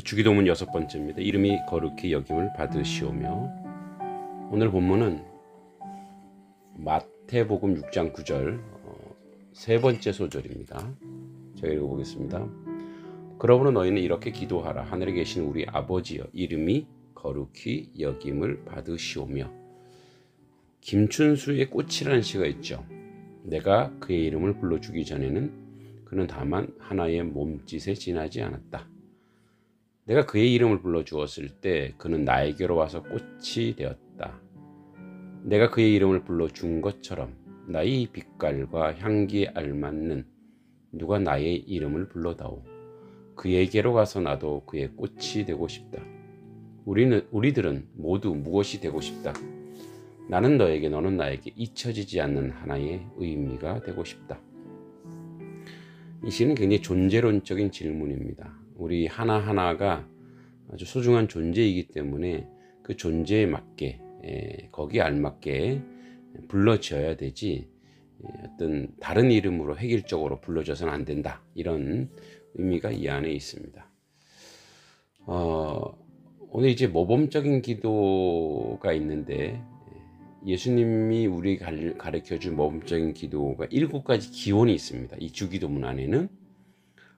주기도문 6번째입니다. 이름이 거룩히 여김을 받으시오며. 오늘 본문은 마태복음 6장 9절 세 번째 소절입니다. 제가 읽어보겠습니다. 그러므로 너희는 이렇게 기도하라. 하늘에 계신 우리 아버지여, 이름이 거룩히 여김을 받으시오며. 김춘수의 꽃이라는 시가 있죠. 내가 그의 이름을 불러주기 전에는 그는 다만 하나의 몸짓에 지나지 않았다. 내가 그의 이름을 불러주었을 때 그는 나에게로 와서 꽃이 되었다. 내가 그의 이름을 불러준 것처럼 나의 빛깔과 향기에 알맞는 누가 나의 이름을 불러다오. 그에게로 가서 나도 그의 꽃이 되고 싶다. 우리들은 모두 무엇이 되고 싶다. 나는 너에게, 너는 나에게 잊혀지지 않는 하나의 의미가 되고 싶다. 이 시는 굉장히 존재론적인 질문입니다. 우리 하나하나가 아주 소중한 존재이기 때문에 그 존재에 맞게, 거기에 알맞게 불러져야 되지 어떤 다른 이름으로 획일적으로 불러져서는 안 된다. 이런 의미가 이 안에 있습니다. 오늘 이제 모범적인 기도가 있는데, 예수님이 우리 가르쳐준 모범적인 기도가 7가지 기원이 있습니다. 이 주기도문 안에는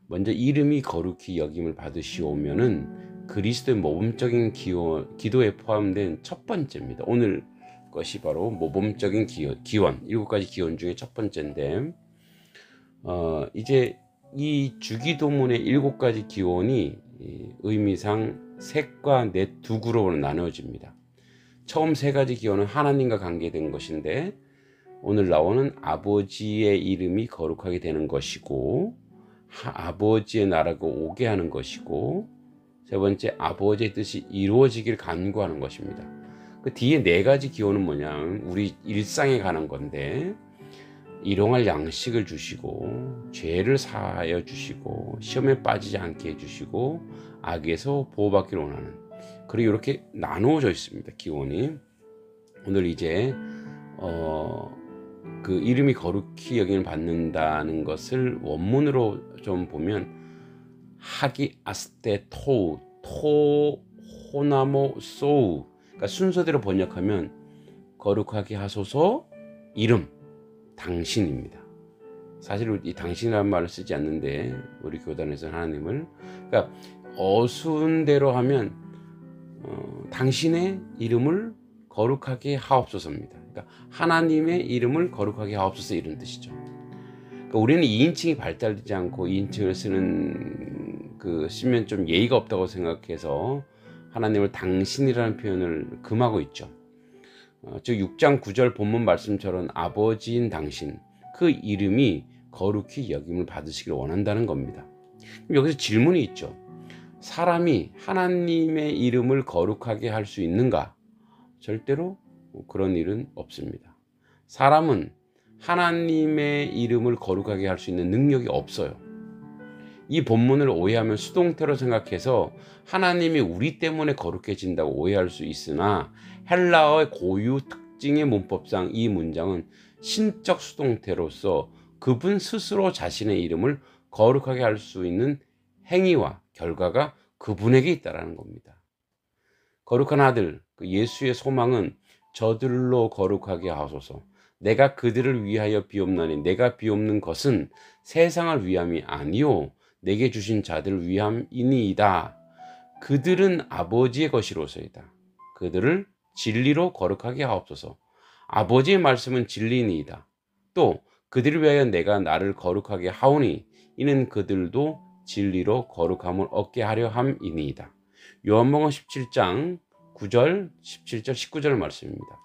먼저 이름이 거룩히 여김을 받으시오면은 그리스도의 모범적인 기도에 포함된 첫 번째입니다. 오늘 것이 바로 모범적인 기원, 7가지 기원 중에 첫 번째인데, 이제 이 주기도문의 7가지 기원이 의미상 셋과 넷 두 그룹으로 나누어집니다. 처음 3가지 기원은 하나님과 관계된 것인데, 오늘 나오는 아버지의 이름이 거룩하게 되는 것이고, 아버지의 나라가 오게 하는 것이고, 세 번째 아버지의 뜻이 이루어지길 간구하는 것입니다. 그 뒤에 4가지 기원은 뭐냐면 우리 일상에 관한 건데, 일용할 양식을 주시고, 죄를 사하여 주시고, 시험에 빠지지 않게 해주시고, 악에서 보호받기를 원하는, 그리고 이렇게 나누어져 있습니다. 기원이. 오늘 이제 그 이름이 거룩히 여김을 받는다는 것을 원문으로 좀 보면 하기 아스테 토 호나모 소우, 그러니까 순서대로 번역하면 거룩하게 하소서 이름 당신입니다. 사실 이 당신이라는 말을 쓰지 않는데 우리 교단에서는 하나님을, 그러니까 어순대로 하면 당신의 이름을 거룩하게 하옵소서입니다. 그러니까 하나님의 이름을 거룩하게 하옵소서, 이런 뜻이죠. 그러니까 우리는 2인칭이 발달되지 않고 2인칭을 쓰면 좀 예의가 없다고 생각해서 하나님을 당신이라는 표현을 금하고 있죠. 즉 6장 9절 본문 말씀처럼 아버지인 당신, 그 이름이 거룩히 여김을 받으시길 원한다는 겁니다. 여기서 질문이 있죠. 사람이 하나님의 이름을 거룩하게 할 수 있는가? 절대로 그런 일은 없습니다. 사람은 하나님의 이름을 거룩하게 할 수 있는 능력이 없어요. 이 본문을 오해하면 수동태로 생각해서 하나님이 우리 때문에 거룩해진다고 오해할 수 있으나, 헬라어의 고유 특징의 문법상 이 문장은 신적 수동태로서 그분 스스로 자신의 이름을 거룩하게 할 수 있는 행위와 결과가 그분에게 있다라는 겁니다. 거룩한 아들, 그 예수의 소망은 저들로 거룩하게 하소서. 내가 그들을 위하여 비옵나니 내가 비옵는 것은 세상을 위함이 아니요 내게 주신 자들을 위함이니이다. 그들은 아버지의 것이로소이다. 그들을 진리로 거룩하게 하옵소서. 아버지의 말씀은 진리니이다. 또 그들을 위하여 내가 나를 거룩하게 하오니 이는 그들도 진리로 거룩함을 얻게 하려 함이니이다. 요한복음 17장 9절, 17절, 19절 말씀입니다.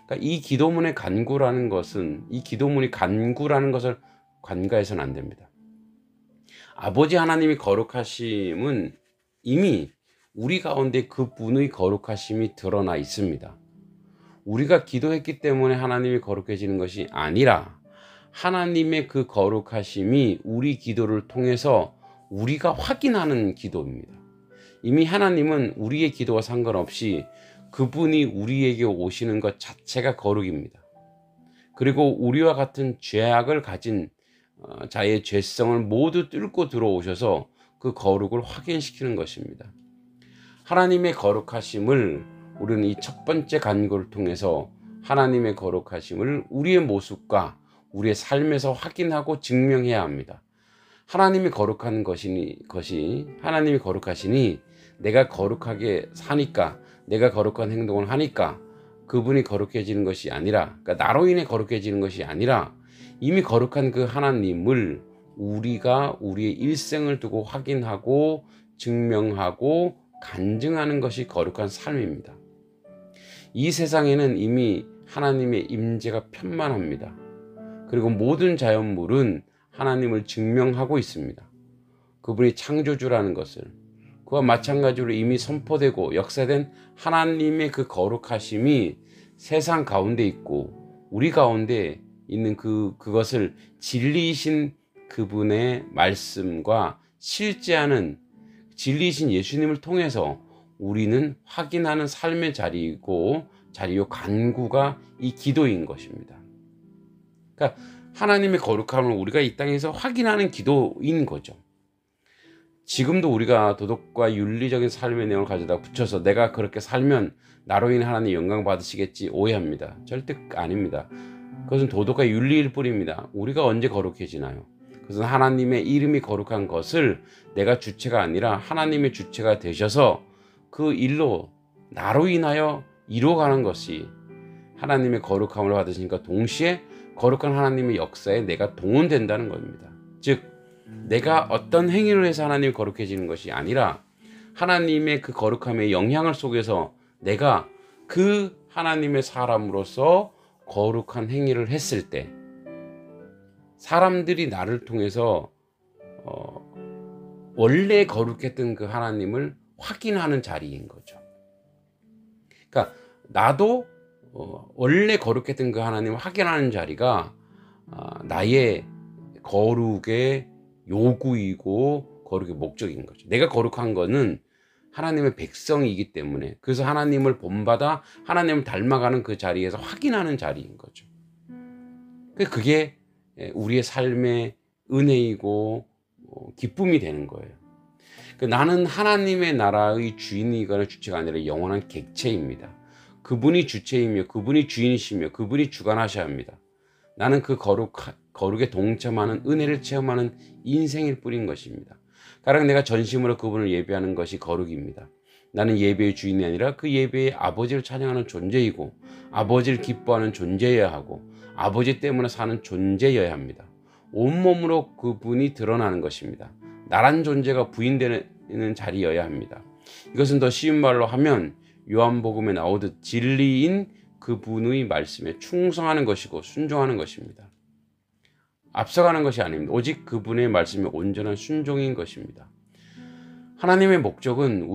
그러니까 이 기도문의 간구라는 것은, 이 기도문이 간구라는 것을 간과해서는 안 됩니다. 아버지 하나님이 거룩하심은 이미 우리 가운데 그분의 거룩하심이 드러나 있습니다. 우리가 기도했기 때문에 하나님이 거룩해지는 것이 아니라, 하나님의 그 거룩하심이 우리 기도를 통해서 우리가 확인하는 기도입니다. 이미 하나님은 우리의 기도와 상관없이 그분이 우리에게 오시는 것 자체가 거룩입니다. 그리고 우리와 같은 죄악을 가진 자의 죄성을 모두 뚫고 들어오셔서 그 거룩을 확인시키는 것입니다. 하나님의 거룩하심을 우리는 이 첫 번째 간구를 통해서 하나님의 거룩하심을 우리의 모습과 우리의 삶에서 확인하고 증명해야 합니다. 하나님이 거룩한 하나님이 거룩하시니 내가 거룩하게 사니까, 내가 거룩한 행동을 하니까 그분이 거룩해지는 것이 아니라, 그러니까 나로 인해 거룩해지는 것이 아니라 이미 거룩한 그 하나님을 우리가 우리의 일생을 두고 확인하고 증명하고 간증하는 것이 거룩한 삶입니다. 이 세상에는 이미 하나님의 임재가 편만합니다. 그리고 모든 자연물은 하나님을 증명하고 있습니다. 그분이 창조주라는 것을, 그와 마찬가지로 이미 선포되고 역사된 하나님의 그 거룩하심이 세상 가운데 있고 우리 가운데 있는 그것을 진리이신 그분의 말씀과 실제하는 진리이신 예수님을 통해서 우리는 확인하는 삶의 자리이고 간구가 이 기도인 것입니다. 그러니까 하나님의 거룩함을 우리가 이 땅에서 확인하는 기도인 거죠. 지금도 우리가 도덕과 윤리적인 삶의 내용을 가져다 붙여서 내가 그렇게 살면 나로 인해 하나님 영광 받으시겠지 오해합니다. 절대 아닙니다. 그것은 도덕과 윤리일 뿐입니다. 우리가 언제 거룩해지나요? 그것은 하나님의 이름이 거룩한 것을 내가 주체가 아니라 하나님의 주체가 되셔서 그 일로 나로 인하여 이루어가는 것이 하나님의 거룩함을 받으시니까 동시에 거룩한 하나님의 역사에 내가 동원된다는 겁니다. 즉 내가 어떤 행위를 해서 하나님이 거룩해지는 것이 아니라 하나님의 그 거룩함의 영향을 속에서 내가 그 하나님의 사람으로서 거룩한 행위를 했을 때 사람들이 나를 통해서 원래 거룩했던 그 하나님을 확인하는 자리인 거죠. 그러니까 나도 원래 거룩했던 그 하나님을 확인하는 자리가 나의 거룩의 요구이고 거룩의 목적인 거죠. 내가 거룩한 거는 하나님의 백성이기 때문에, 그래서 하나님을 본받아 하나님을 닮아가는 그 자리에서 확인하는 자리인 거죠. 그게 우리의 삶의 은혜이고 기쁨이 되는 거예요. 나는 하나님의 나라의 주인이거나 주체가 아니라 영원한 객체입니다. 그분이 주체이며 그분이 주인이시며 그분이 주관하셔야 합니다. 나는 그 거룩에 동참하는 은혜를 체험하는 인생일 뿐인 것입니다. 가령 내가 전심으로 그분을 예배하는 것이 거룩입니다. 나는 예배의 주인이 아니라 그 예배의 아버지를 찬양하는 존재이고 아버지를 기뻐하는 존재여야 하고 아버지 때문에 사는 존재여야 합니다. 온몸으로 그분이 드러나는 것입니다. 나란 존재가 부인되는 자리여야 합니다. 이것은 더 쉬운 말로 하면 요한복음에 나오듯 진리인 그분의 말씀에 충성하는 것이고 순종하는 것입니다. 앞서가는 것이 아닙니다. 오직 그분의 말씀에 온전한 순종인 것입니다. 하나님의 목적은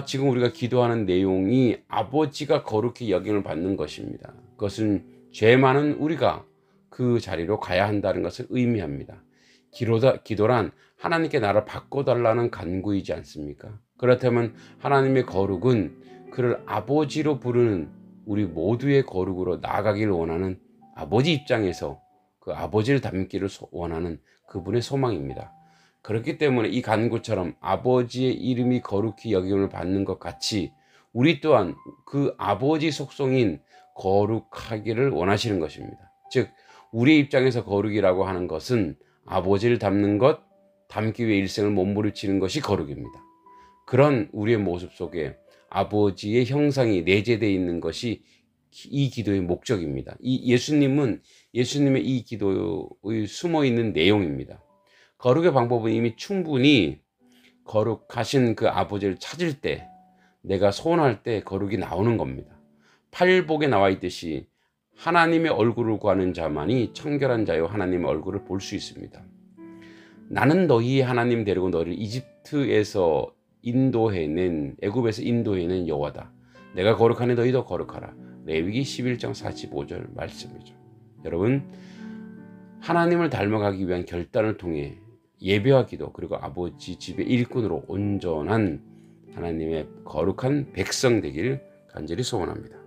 지금 우리가 기도하는 내용이 아버지가 거룩히 여김을 받는 것입니다. 그것은 죄 많은 우리가 그 자리로 가야 한다는 것을 의미합니다. 기도란 하나님께 나를 바꿔달라는 간구이지 않습니까? 그렇다면 하나님의 거룩은 그를 아버지로 부르는 우리 모두의 거룩으로 나아가기를 원하는 아버지 입장에서 그 아버지를 닮기를 원하는 그분의 소망입니다. 그렇기 때문에 이 간구처럼 아버지의 이름이 거룩히 여김을 받는 것 같이 우리 또한 그 아버지 속성인 거룩하기를 원하시는 것입니다. 즉 우리의 입장에서 거룩이라고 하는 것은 아버지를 닮는 것, 닮기 위해 일생을 몸부림치는 것이 거룩입니다. 그런 우리의 모습 속에 아버지의 형상이 내재되어 있는 것이 이 기도의 목적입니다. 예수님의 이 기도의 숨어있는 내용입니다. 거룩의 방법은 이미 충분히 거룩하신 그 아버지를 찾을 때, 내가 소원할 때 거룩이 나오는 겁니다. 팔복에 나와 있듯이 하나님의 얼굴을 구하는 자만이 청결한 자요 하나님의 얼굴을 볼 수 있습니다. 나는 너희 하나님 데리고 너를 이집트에서 애굽에서 인도해낸 여호와다. 내가 거룩하니 너희도 거룩하라. 레위기 11장 45절 말씀이죠. 여러분, 하나님을 닮아가기 위한 결단을 통해 예배와 기도 그리고 아버지 집의 일꾼으로 온전한 하나님의 거룩한 백성 되기를 간절히 소원합니다.